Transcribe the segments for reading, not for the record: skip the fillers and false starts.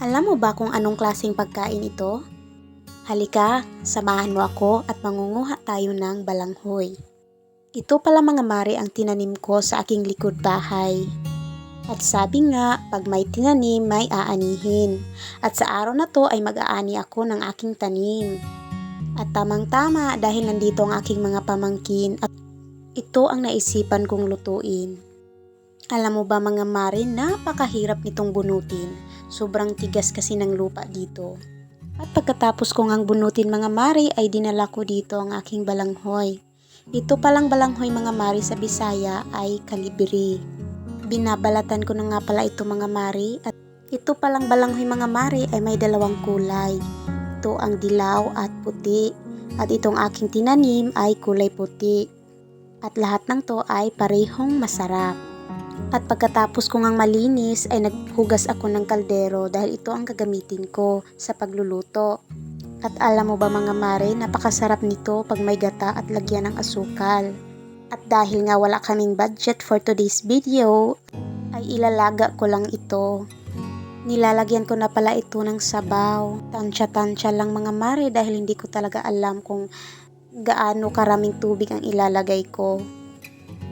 Alam mo ba kung anong klaseng pagkain ito? Halika, samahan mo ako at mangunguha tayo ng balanghoy. Ito pala mga mare ang tinanim ko sa aking likod bahay. At sabi nga, pag may tinanim, may aanihin. At sa araw na to ay mag-aani ako ng aking tanim. At tamang-tama dahil nandito ang aking mga pamangkin at ito ang naisipan kong lutuin. Alam mo ba mga mare, napakahirap nitong bunutin. Sobrang tigas kasi ng lupa dito. At pagkatapos kong ang bunutin mga mare ay dinala ko dito ang aking balanghoy. Ito palang balanghoy mga mare sa Bisaya ay kalibiri. Binabalatan ko na nga pala ito mga mare at ito palang balanghoy mga mare ay may dalawang kulay. Ito ang dilaw at puti at itong aking tinanim ay kulay puti. At lahat ng to ay parehong masarap. At pagkatapos kong ang malinis ay naghugas ako ng kaldero dahil ito ang gagamitin ko sa pagluluto. At alam mo ba mga mare, napakasarap nito pag may gata at lagyan ng asukal. At dahil nga wala kaming budget for today's video, ay ilalaga ko lang ito. Nilalagyan ko na pala ito ng sabaw. Tansya-tansya lang mga mare dahil hindi ko talaga alam kung gaano karaming tubig ang ilalagay ko.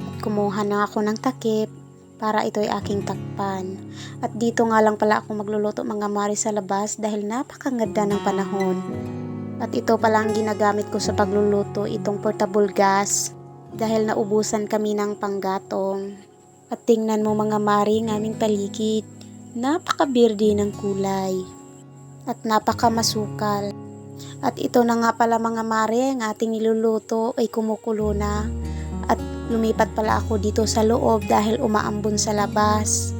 At kumuha na ako ng takip para ito ay aking takpan. At dito nga lang pala ako magluluto mga mare sa labas dahil napakaganda ng panahon. At ito pala ang ginagamit ko sa pagluluto, itong portable gas dahil naubusan kami ng panggatong. At tingnan mo mga mare ng aming paligid, napakaberde ng kulay at napakamasukal. At ito na nga pala mga mare, ang ating niluluto ay kumukulo na. At lumipat pala ako dito sa loob dahil umaambon sa labas.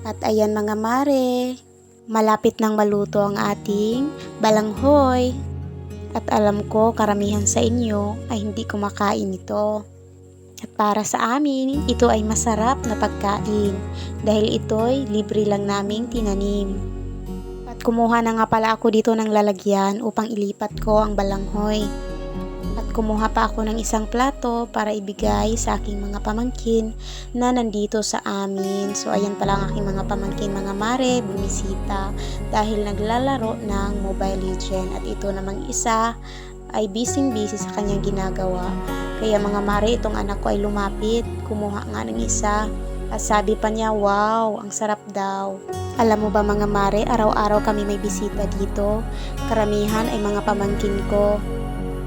At ayan mga mare, malapit nang maluto ang ating balanghoy. At alam ko karamihan sa inyo ay hindi kumakain ito. At para sa amin, ito ay masarap na pagkain dahil ito'y libre lang naming tinanim. At kumuha na nga pala ako dito ng lalagyan upang ilipat ko ang balanghoy. At kumuha pa ako ng isang plato para ibigay sa aking mga pamangkin na nandito sa amin. So ayan pala ang aking mga pamangkin mga mare, bumisita dahil naglalaro ng Mobile Legends. At ito namang isa ay busy sa kanyang ginagawa. Kaya mga mare, itong anak ko ay lumapit, kumuha nga ng isa. At sabi pa niya, wow, ang sarap daw. Alam mo ba mga mare, araw-araw kami may bisita dito. Karamihan ay mga pamangkin ko,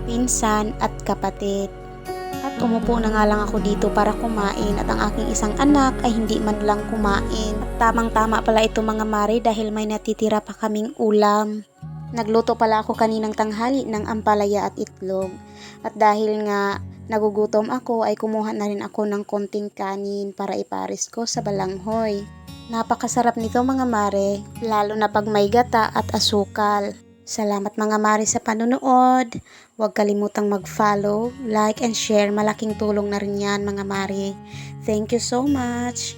pinsan at kapatid. At umupo na nga lang ako dito para kumain at ang aking isang anak ay hindi man lang kumain. At tamang-tama pala ito mga mare dahil may natitira pa kaming ulam. Nagluto pala ako kaninang tanghali ng ampalaya at itlog. At dahil nga nagugutom ako ay kumuha na rin ako ng konting kanin para ipares ko sa balanghoy. Napakasarap nito mga mare, lalo na pag may gata at asukal. Salamat mga mare sa panonood. Huwag kalimutang mag-follow, like and share. Malaking tulong na rin yan mga mare. Thank you so much.